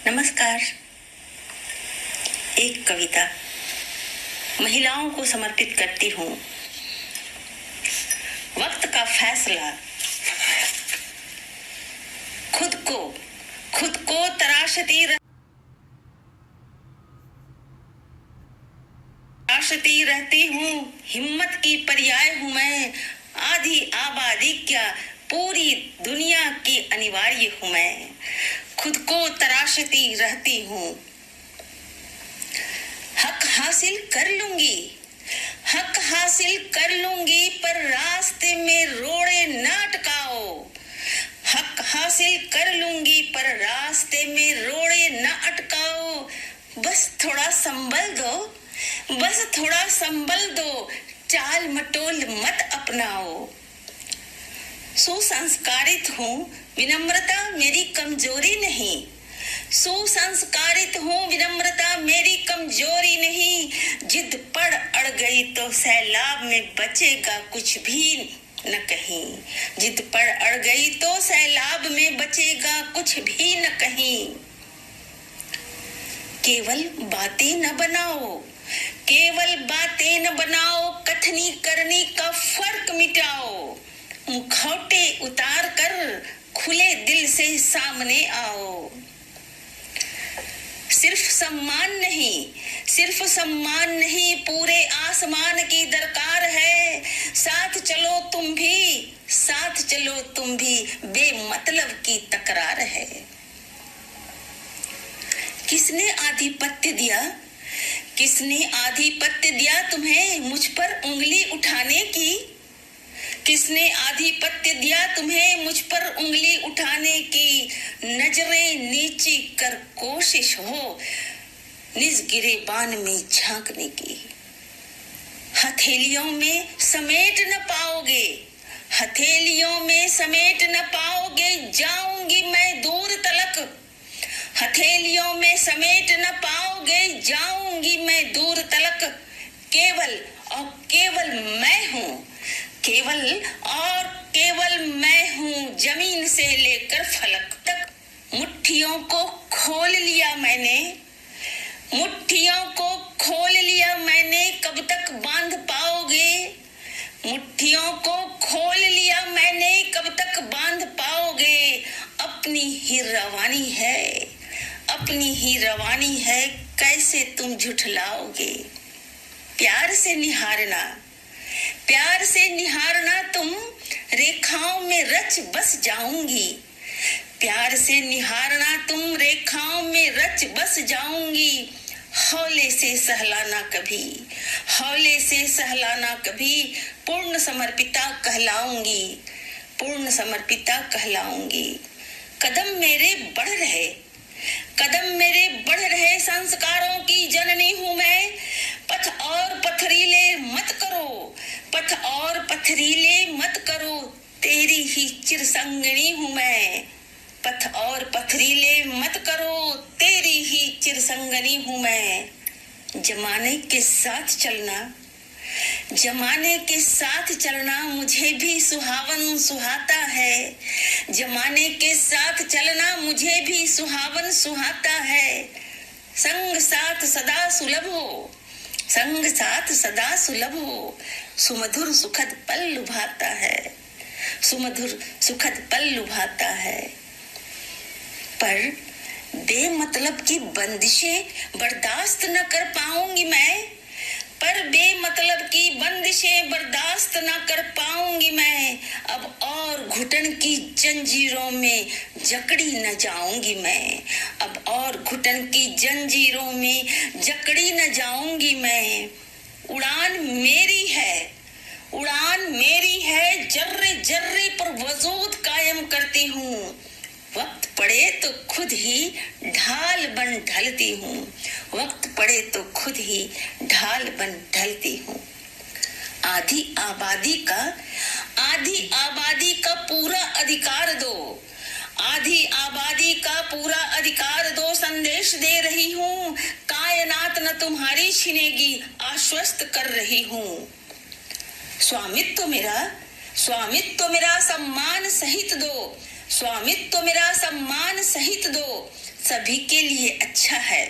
नमस्कार। एक कविता महिलाओं को समर्पित करती हूँ। वक्त का फैसला खुद को तराशती रहती हूँ। हिम्मत की पर्याय हूँ मैं। आधी आबादी क्या पूरी दुनिया की अनिवार्य हूँ मैं। खुद को तराशती रहती हूँ। हक हासिल कर लूंगी पर रास्ते में रोड़े न अटकाओ। हक हासिल कर लूंगी पर रास्ते में रोड़े न अटकाओ। बस थोड़ा संभल दो, चाल मटोल मत अपनाओ। सुसंस्कारित हूँ, विनम्रता मेरी कमजोरी नहीं। सुसंस्कारित हूँ, विनम्रता मेरी कमजोरी नहीं। जिद पड़ अड़ गई तो सैलाब में बचेगा कुछ भी न कहीं। जिद पड़ अड़ गई तो सैलाब में बचेगा कुछ भी न कहीं। केवल बातें न बनाओ, कथनी करनी का फर्क मिटाओ। मुखौटे उतार कर खुले दिल से सामने आओ। सिर्फ सम्मान नहीं पूरे आसमान की दरकार है। साथ चलो तुम भी बेमतलब की तकरार है। किसने आधिपत्य दिया तुम्हें मुझ पर उंगली उठाने की? किसने आधिपत्य दिया तुम्हें मुझ पर उंगली उठाने की? नजरें नीची कर कोशिश हो निज गिरेबान में झांकने की। हथेलियों में समेट न पाओगे, जाऊंगी मैं दूर तलक। हथेलियों में समेट न पाओगे, जाऊंगी मैं दूर तलक। केवल मैं हूँ जमीन से लेकर फलक तक। मुट्ठियों को खोल लिया मैंने, कब तक बांध पाओगे? मुट्ठियों को खोल लिया मैंने, कब तक बांध पाओगे? अपनी ही रवानी है कैसे तुम झुठलाओगे? प्यार से निहारना तुम रेखाओं में रच बस जाऊंगी। प्यार से निहारना तुम रेखाओं में रच बस जाऊंगी। हौले से सहलाना कभी पूर्ण समर्पिता कहलाऊंगी। कदम मेरे बढ़ रहे संस्कारों की जननी हूँ मैं। पथ और पथरीले मत करो, तेरी ही चिरसंगिनी हूँ मैं। पथ और पथरीले मत करो, तेरी ही चिरसंगिनी हूँ मैं। जमाने के साथ चलना मुझे भी सुहाता है। जमाने के साथ चलना मुझे भी सुहाता है। संग साथ सदा सुलभ हो, सुमधुर सुखद पल लुभाता है। पर बेमतलब की बंदिशें बर्दाश्त न कर पाऊंगी मैं। अब और घुटन की जंजीरों में जकड़ी न जाऊंगी मैं। उड़ान मेरी है जर्रे पर वजूद कायम करती हूँ। वक्त पड़े तो खुद ही ढाल बन ढलती हूँ। आधी आबादी का पूरा अधिकार दो। संदेश दे रही हूँ, कायनात न तुम्हारी छिनेगी, आश्वस्त कर रही हूँ। स्वामित्व मेरा सम्मान सहित दो। सभी के लिए अच्छा है।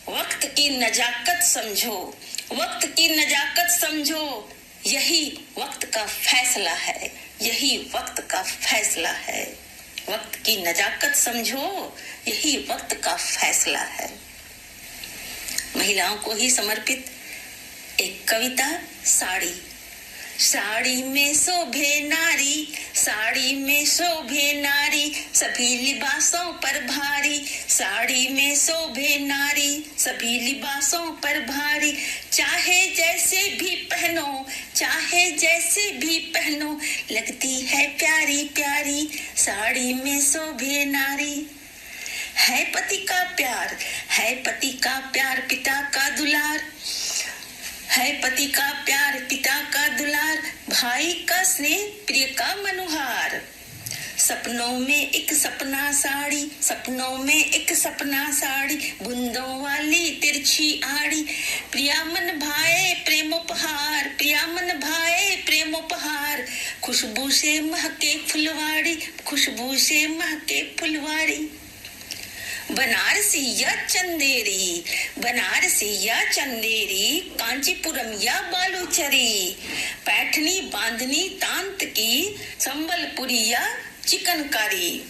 वक्त की नजाकत समझो, वक्त की नजाकत समझो, यही वक्त का फैसला है, यही वक्त का फैसला है। वक्त की नजाकत समझो, यही वक्त का फैसला है। महिलाओं को ही समर्पित एक कविता, साड़ी। साड़ी में शोभे नारी, साड़ी में शोभे नारी, सभी लिबासों पर भारी। साड़ी में शोभे नारी, सभी लिबासों पर भारी। चाहे जैसे भी पहनो, चाहे जैसे भी पहनो, लगती है प्यारी प्यारी। साड़ी में शोभे नारी। है पति का प्यार, है पति का प्यार, पिता का दुलार। है पति का प्यार, पिता का दुलार, भाई का स्नेह, प्रिय का मनुहार। सपनों में एक सपना साड़ी, सपनों में एक सपना साड़ी, बूंदों वाली तिरछी आड़ी। प्रिया मन भाए प्रेमोपहार, प्रिया मन भाए प्रेमोपहार। खुशबू से महके फुलवाड़ी, खुशबू से महके फुलवाड़ी। बनारसी या चंदेरी, बनारसी या चंदेरी, कांचीपुरम या बालूचरी। पैठनी बांधनी तांत की, संबलपुरी या चिकनकारी।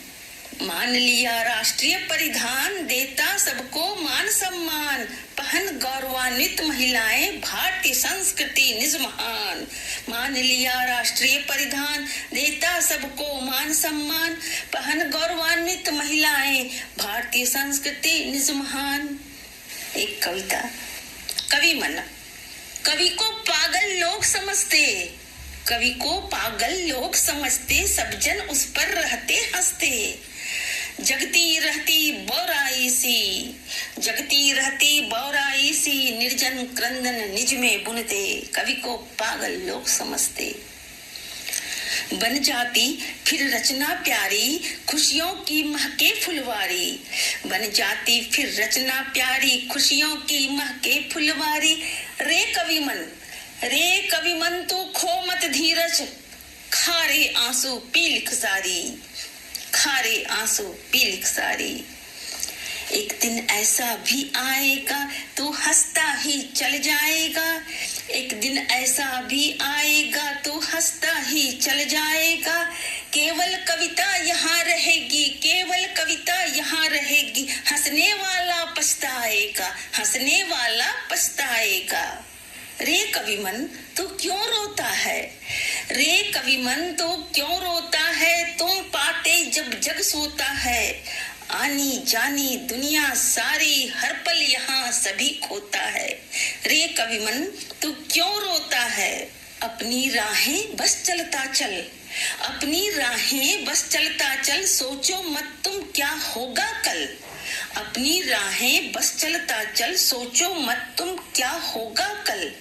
मान लिया राष्ट्रीय परिधान, देता सबको मान सम्मान। पहन गौरवान्वित महिलाएं, भारतीय संस्कृति निज महान। मान लिया राष्ट्रीय परिधान, देता सबको मान सम्मान। पहन गौरवान्वित महिलाएं, भारतीय संस्कृति निज महान। एक कविता, कवि मन। कवि को पागल लोग समझते, कवि को पागल लोग समझते, सब जन उस पर रहते हंसते। जगती रहती बौराई सी, जगती रहती बौराई सी, निर्जन क्रंदन निज में बुनते। कवि को पागल लोग समझते। बन जाती फिर रचना प्यारी, खुशियों की महके फुलवारी। बन जाती फिर रचना प्यारी, खुशियों की महके फुलवारी। रे कवि मन, रे कवि मन तू खो मत धीरज, खारे आंसू पी लिख सारी, खारे आंसू पी लिख सारी। एक दिन ऐसा भी आएगा, तू हंसता ही चल जाएगा। एक दिन ऐसा भी आएगा, तू हंसता ही चल जाएगा। केवल कविता यहाँ रहेगी, केवल कविता यहाँ रहेगी। हंसने वाला पछताएगा, हंसने वाला पछताएगा। रे कवि मन तू क्यों रोता है, रे कवि मन तू क्यों रोता है। तुम पाते जब जग सोता है, आनी जानी दुनिया सारी, हर पल यहाँ सभी खोता है। रे कवि मन तू क्यों रोता है। अपनी राहें बस चलता चल, अपनी राहें बस चलता चल, सोचो मत तुम क्या होगा कल। अपनी राहें बस चलता चल, सोचो मत तुम क्या होगा कल।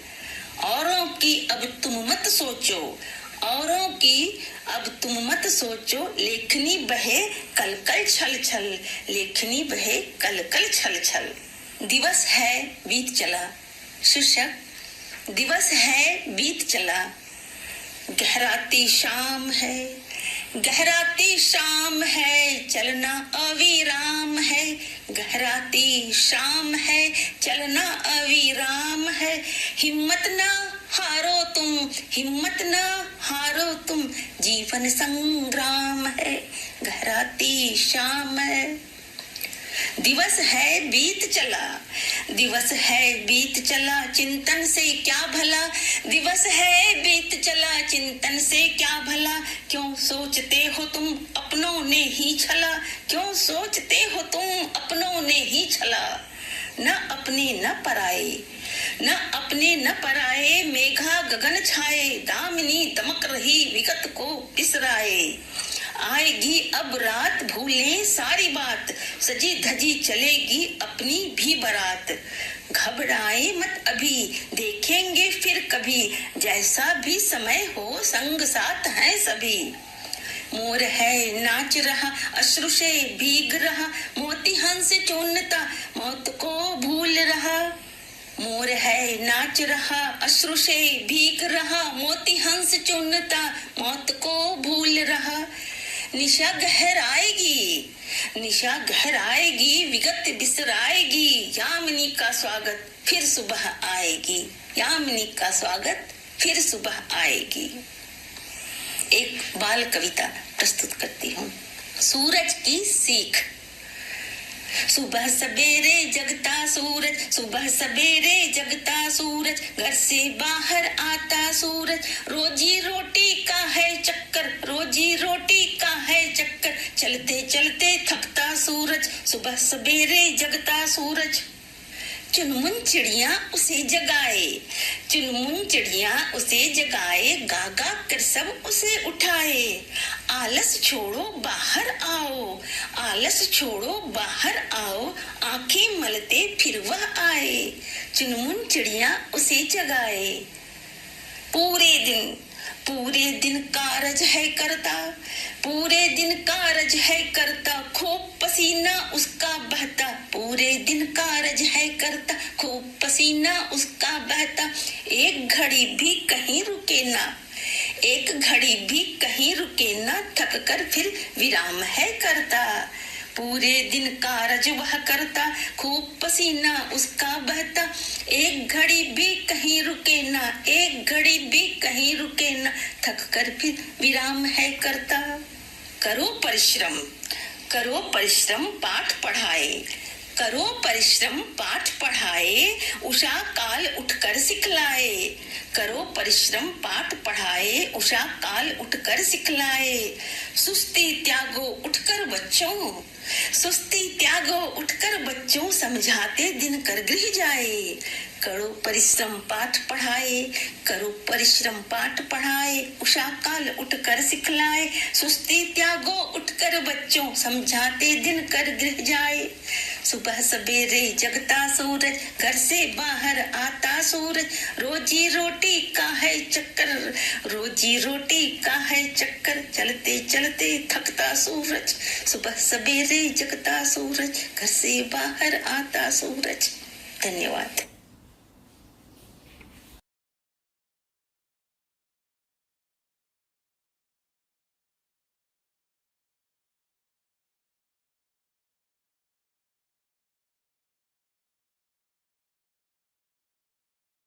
औरों की अब तुम मत सोचो, औरों की अब तुम मत सोचो। लेखनी बहे कल कल छल छल, लेखनी बहे कल कल छल छल। दिवस है बीत चला, शीर्षक दिवस है बीत चला। गहराती शाम है, गहराती शाम है, चलना अविराम है। गहराती शाम है, चलना अविराम है। हिम्मत ना हारो तुम, हिम्मत ना हारो तुम, जीवन संग्राम है। गहराती शाम है। दिवस है बीत चला, दिवस है बीत चला, चिंतन से क्या भला। दिवस है बीत चला, चिंतन से क्या भला। क्यों सोचते हो तुम अपनों ने ही छला, क्यों सोचते हो तुम अपनों ने ही छला। न अपने न पराए, न अपने न पराए, मेघा गगन छाए, दामिनी दमक रही विगत को बिसराए। आएगी अब रात भूलें सारी बात, सजी धजी चलेगी अपनी भी बारात। घबराए मत अभी देखेंगे फिर कभी, जैसा भी समय हो संग साथ हैं सभी। मोर है नाच रहा अश्रु से भीग रहा, मोती हंस चूनता मौत को भूल रहा। मोर है नाच रहा अश्रु से भीग रहा, मोती हंस चुनता मौत को भूल रहा। निशा गहराएगी, निशा गहराएगी, विगत बिसराएगी, यामिनी का स्वागत फिर सुबह आएगी, यामिनी का स्वागत फिर सुबह आएगी। एक बाल कविता प्रस्तुत करती हूँ। सूरज की सीख। सुबह सवेरे जगता सूरज, सुबह सवेरे जगता सूरज, घर से बाहर आता सूरज, रोजी रोटी का है चक्कर, रोजी रोटी का है चक्कर, चलते चलते थकता सूरज, सुबह सवेरे जगता सूरज। चुनमुन चिड़िया उसे जगाए, चुनमुन चिड़िया उसे जगाए, गा गा कर सब उसे उठाए। आलस छोड़ो बाहर आओ, आलस छोड़ो बाहर आओ, आंखें मलते फिर वह आए, चुनमुन चिड़िया उसे जगाए। पूरे दिन कारज है करता, पूरे दिन कारज है करता, खूब पसीना उसका बहता, पूरे दिन कारज है करता, खूब पसीना उसका बहता, एक घड़ी भी कहीं रुके ना, एक घड़ी भी कहीं रुके ना, थक कर फिर विराम है करता। पूरे दिन कारज वह करता, खूब पसीना उसका बहता, एक घड़ी भी कहीं रुके ना, एक घड़ी भी कहीं रुके ना, थक कर फिर विराम है करता। करो परिश्रम, करो परिश्रम पाठ पढ़ाए, करो परिश्रम पाठ पढ़ाए, उषा काल उठकर सिखलाए, करो परिश्रम पाठ पढ़ाए, उषा काल उठकर सिखलाए। सुस्ती त्यागो उठकर बच्चों, सुस्ती त्यागो उठकर बच्चों, समझाते दिन कर गृह जाए, करो परिश्रम पाठ पढ़ाए, करो परिश्रम पाठ पढ़ाए, उषा काल उठकर सिखलाए। सुस्ती त्यागो उठकर बच्चों, समझाते दिन कर गृह जाए। सुबह सवेरे जगता सूरज, घर से बाहर आता सूरज, रोजी रोटी का है चक्कर, रोजी रोटी का है चक्कर, चलते चलते थकता सूरज, सुबह सवेरे जगता सूरज, घर से बाहर आता सूरज। धन्यवाद।